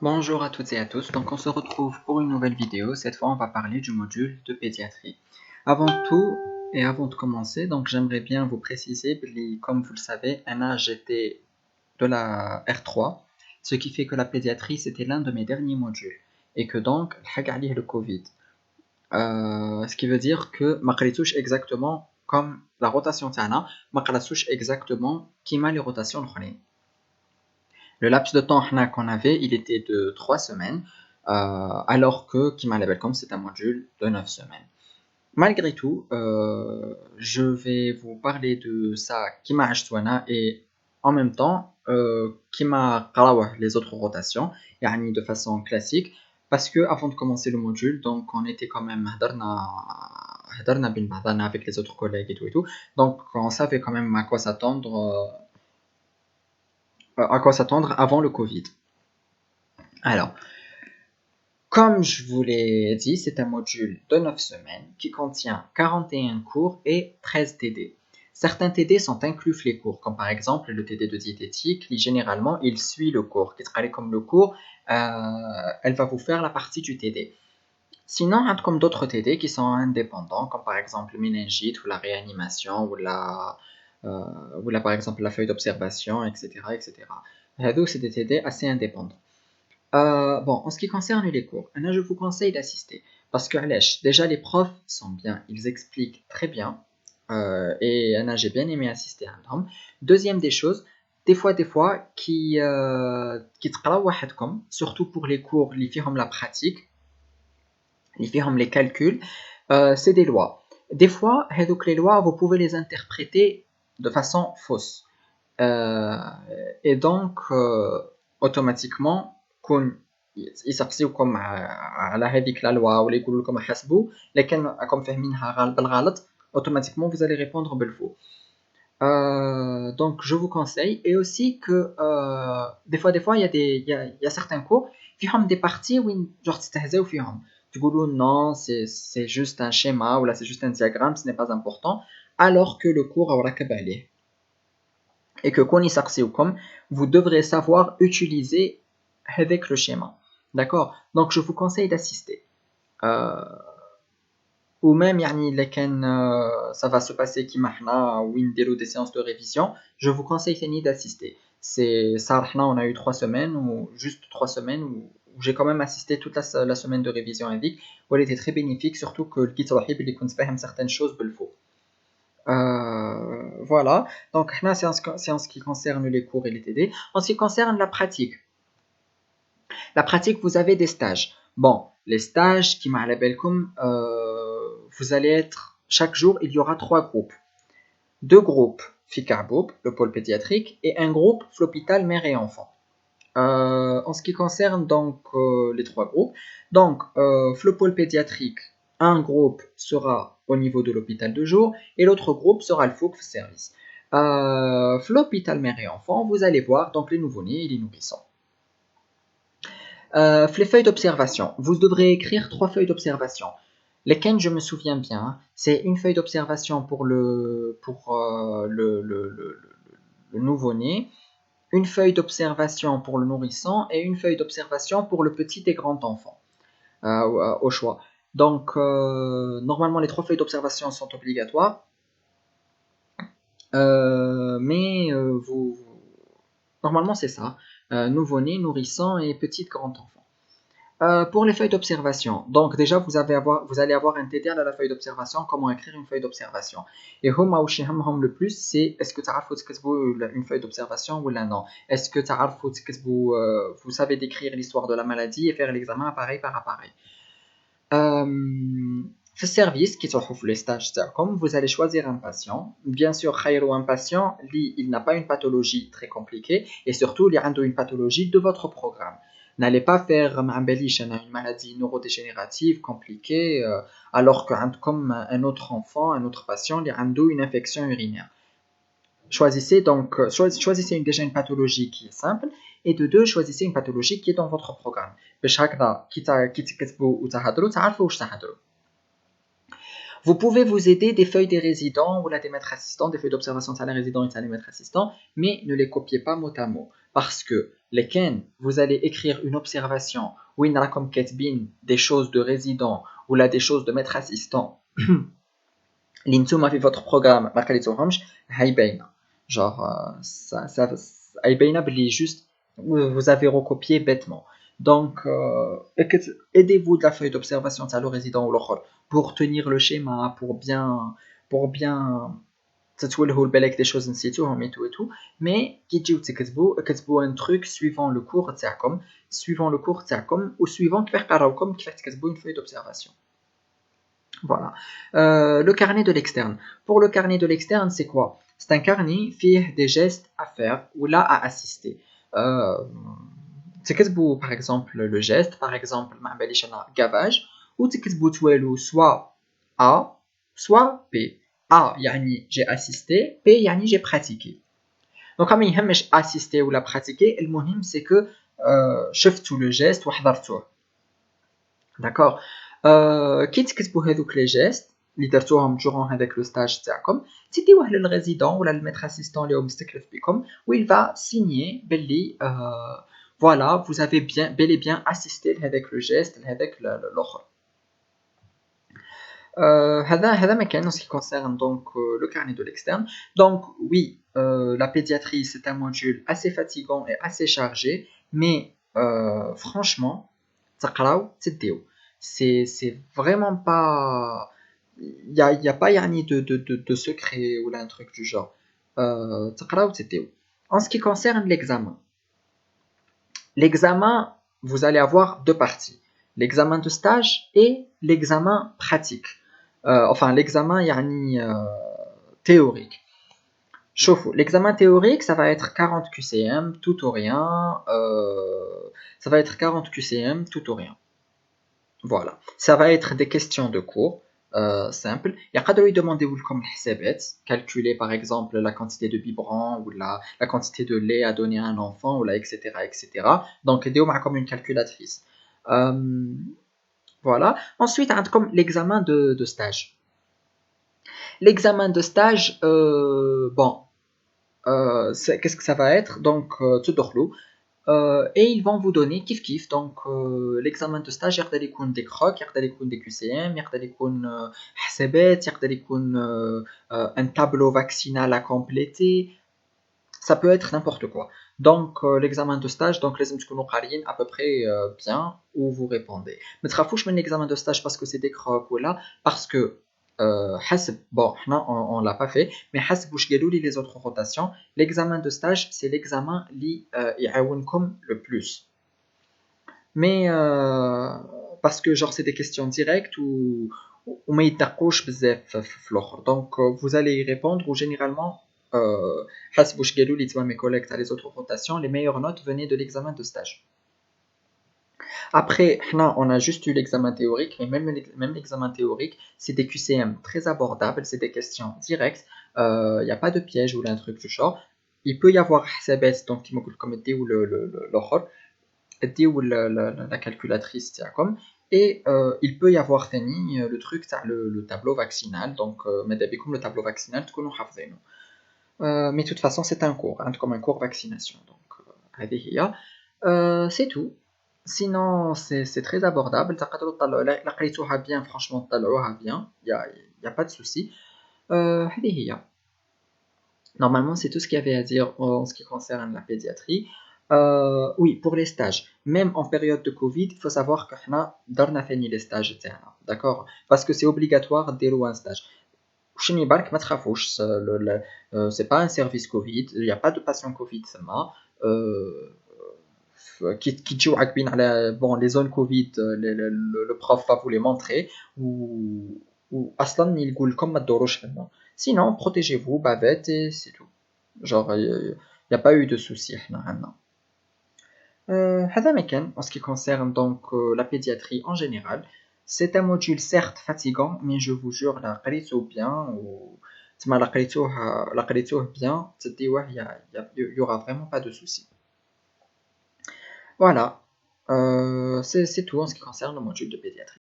Bonjour à toutes et à tous, donc on se retrouve pour une nouvelle vidéo. Cette fois on va parler du module de pédiatrie. Avant tout et avant de commencer, donc j'aimerais bien vous préciser, comme vous le savez, j'étais de la R3, ce qui fait que la pédiatrie c'était l'un de mes derniers modules et que donc le Covid. Ce qui veut dire que ma touche exactement comme la rotation تاعنا ما قراتوش exactement كيما les rotations الأخرين. Le laps de temps qu'on avait, il était de 3 semaines, alors que Kima Labelcom, c'est un module de 9 semaines. Malgré tout, je vais vous parler de ça Kima Ashtwana et en même temps Kima Qarawa, les autres rotations, de façon classique, parce que avant de commencer le module, donc on était quand même hadarna bin ba'dana avec les autres collègues et tout, donc on savait quand même à quoi s'attendre avant le Covid. Alors, comme je vous l'ai dit, c'est un module de 9 semaines qui contient 41 cours et 13 TD. Certains TD sont inclus les cours, comme par exemple le TD de diététique, qui généralement il suit le cours. Qui est comme le cours, elle va vous faire la partie du TD. Sinon, il y a comme d'autres TD qui sont indépendants, comme par exemple le méningite ou la réanimation ou par exemple la feuille d'observation, etc. etc. C'est des TD assez indépendants. En ce qui concerne les cours, je vous conseille d'assister parce que déjà les profs sont bien, ils expliquent très bien et j'ai bien aimé assister à un homme. Deuxième des choses, des fois qui تقراو surtout pour les cours les فيهم la pratique, les فيهم les calculs, c'est des lois. Des fois, les lois, vous pouvez les interpréter de façon fausse. Et donc, automatiquement, كون يسقسيوكم على هذيك لا لوا ولا يقولوا لكم حسبوا لكن راكم فاهمينها بالغلط automatiquement vous allez répondre بالفaux. Donc je vous conseille et aussi que des fois il y a certains cours فيهم des parties où genre تستهزئوا فيهم تقولوا non c'est juste un schéma ou là c'est juste un diagramme, ce n'est pas important, alors que le cours راكب عليه et que كون يسقسيوكم vous devrez savoir utiliser avec le schéma. D'accord? Donc je vous conseille d'assister. Ou même ça va se passer qui maintenant ou des séances de révision, je vous conseille d'assister. C'est ça, on a eu 3 semaines ou juste 3 semaines où j'ai quand même assisté toute la semaine de révision avec, où elle était très bénéfique, surtout que le kit wahib il compte faire certaines choses بالفو. Voilà, donc c'est en ce qui concerne les cours et les TD. En ce qui concerne la pratique, vous avez des stages. Bon, les stages qui m'a comme vous allez être chaque jour, il y aura 3 groupes. 2 groupes Fikarboub, le pôle pédiatrique, et un groupe l'hôpital mère et enfant. En ce qui concerne donc les 3 groupes, donc le pôle pédiatrique, un groupe sera au niveau de l'hôpital de jour et l'autre groupe sera le FOUC service. L'hôpital mère et enfant, vous allez voir donc les nouveau-nés et les nourrissons. Les feuilles d'observation, vous devrez écrire 3 feuilles d'observation. Lesquelles je me souviens bien, c'est une feuille d'observation pour le nouveau-né, une feuille d'observation pour le nourrisson et une feuille d'observation pour le petit et grand enfant, au choix. Donc, normalement, les 3 feuilles d'observation sont obligatoires, mais normalement, c'est ça, nouveau-né, nourrisson et petit grand enfant. Pour les feuilles d'observation, donc déjà vous allez avoir un TD à la feuille d'observation, comment écrire une feuille d'observation. Et le plus, c'est est-ce que une feuille d'observation ou là non. Est-ce que vous savez décrire l'histoire de la maladie et faire l'examen appareil par appareil. Ce service qui s'offre les stages, comme vous allez choisir un patient, bien sûr, un patient, il n'a pas une pathologie très compliquée et surtout il y a une pathologie de votre programme. N'allez pas faire une maladie neurodégénérative compliquée alors que comme un autre enfant, un autre patient, il y a une infection urinaire. Choisissez déjà une pathologie qui est simple et de deux, choisissez une pathologie qui est dans votre programme. Vous pouvez vous aider des feuilles des résidents ou des maîtres assistants, des feuilles d'observation de les résidents et des maîtres assistants, mais ne les copiez pas mot à mot parce que lesquels vous allez écrire une observation où il y a comme كاتبين des choses de résident ou là des choses de maître assistant اللي نتوما في votre programme ما قريتوهمش هيبينا genre ça هيبينا باللي juste vous avez recopié bêtement donc aidez-vous de la feuille d'observation تاع le résident ou l'autre pour tenir le schéma pour bien تتولهوا بالك des choses نسيتوهم et tout mais كي تجيو كتبوا un truc suivant le cours تاعكم ou suivant كيفاش قراوكم كيفاش تكتبوا une feuille d'observation. Voilà. Le carnet de l'externe. Pour le carnet de l'externe, c'est quoi? C'est un carnet fait des gestes à faire ou là à assister. تكتبوا par exemple le geste, par exemple ما باليش انا gavage ou تكتبوا توالو soit A soit B. A يعني j'ai assisté, B يعني j'ai pratiqué. Donc ما يهمش assister ou la pratiquer, المهم c'est que شفتوا le geste وحضرتوه. D'accord. كي تكتبوا هذوك لي جيست اللي درتوهم durant هذاك لو ستاج تاعكم تديوه للريزيدون ولا للميتر اسيستون اللي هو مستكلف بكم و il va signer باللي voilà vous avez bien bel et bien assisté لهذاك لو جيست لهذاك الاخر. هذا ما كان en ce qui concerne donc le carnet de l'externe. Donc oui, la pédiatrie c'est un module assez fatigant et assez chargé mais franchement تقراو تديو c'est vraiment pas il y a pas yani de secret ou là un truc du genre تقراو تديو. En ce qui concerne l'examen vous allez avoir deux parties, l'examen de stage et l'examen pratique. Enfin l'examen yani théorique. شوفوا l'examen théorique ça va être 40 QCM tout ou rien, ça va être 40 QCM tout ou rien. Voilà, ça va être des questions de cours simples. يقدروا يدمانديو لكم الحسابات, calculer par exemple la quantité de biberon ou la quantité de lait à donner à un enfant ou là etc. Donc يديو معكم une calculatrice. Voilà. Ensuite عندكم l'examen de stage. L'examen de stage bon qu'est-ce que ça va être? Donc تدخلوا et ils vont vous donner kiff kiff donc l'examen de stage يقدر يكون des crocs يقدر يكون des QCM يقدر يكون حسابات يقدر يكون un tableau vaccinal à compléter, ça peut être n'importe quoi. Donc l'examen de stage donc لازم تكونوا قاريين à peu près bien où vous répondez. ما تخافوش من l'examen de stage parce que c'est des crocs ou là parce que حسب bon on l'a pas fait mais حسب واش قالوا لي les autres rotations l'examen de stage c'est l'examen اللي يعاونكم le plus mais parce que genre c'est des questions directes ou وما يدقوش بزاف في الاخر donc vous allez y répondre ou généralement حسب واش قالوا لي تما mes collègues تاع les autres rotations les meilleures notes venaient de l'examen de stage. Après, on a juste eu l'examen théorique, mais même l'examen théorique, c'est des QCM très abordables, c'est des questions directes, il n'y a pas de piège ou un truc du genre. Il peut y avoir حسابات, donc comme ou la calculatrice, et il peut y avoir le truc, le tableau vaccinal, donc comme le tableau vaccinal, mais de toute façon, c'est un cours, comme un cours vaccination, donc c'est tout. Sinon c'est très abordable تقدروا تطلعوا لا قريتوها bien franchement تطلعوها bien y a pas de souci. هذه هي normalement c'est tout ce qu'il y avait à dire en ce qui concerne la pédiatrie. Oui pour les stages même en période de Covid il faut savoir que حنا درنا ثاني les stages تاعنا d'accord parce que c'est obligatoire ديروا un stage. وشني برك ما تخافوش c'est pas un service Covid, il y a pas de patient Covid تما qui تجيو عاقبين على bon les zones Covid le prof va vous les montrer ou اصلا يقول لكم ما تدوروش هنا sinon protégez-vous bavette et c'est tout genre il y a pas eu de souci حنا عندنا. هذا ما كان en ce qui concerne donc la pédiatrie en général. C'est un module certes fatigant mais je vous jure la قريتو bien ou تما la قريتوه bien تديوه il y aura vraiment pas de souci. Voilà, c'est tout en ce qui concerne le module de pédiatrie.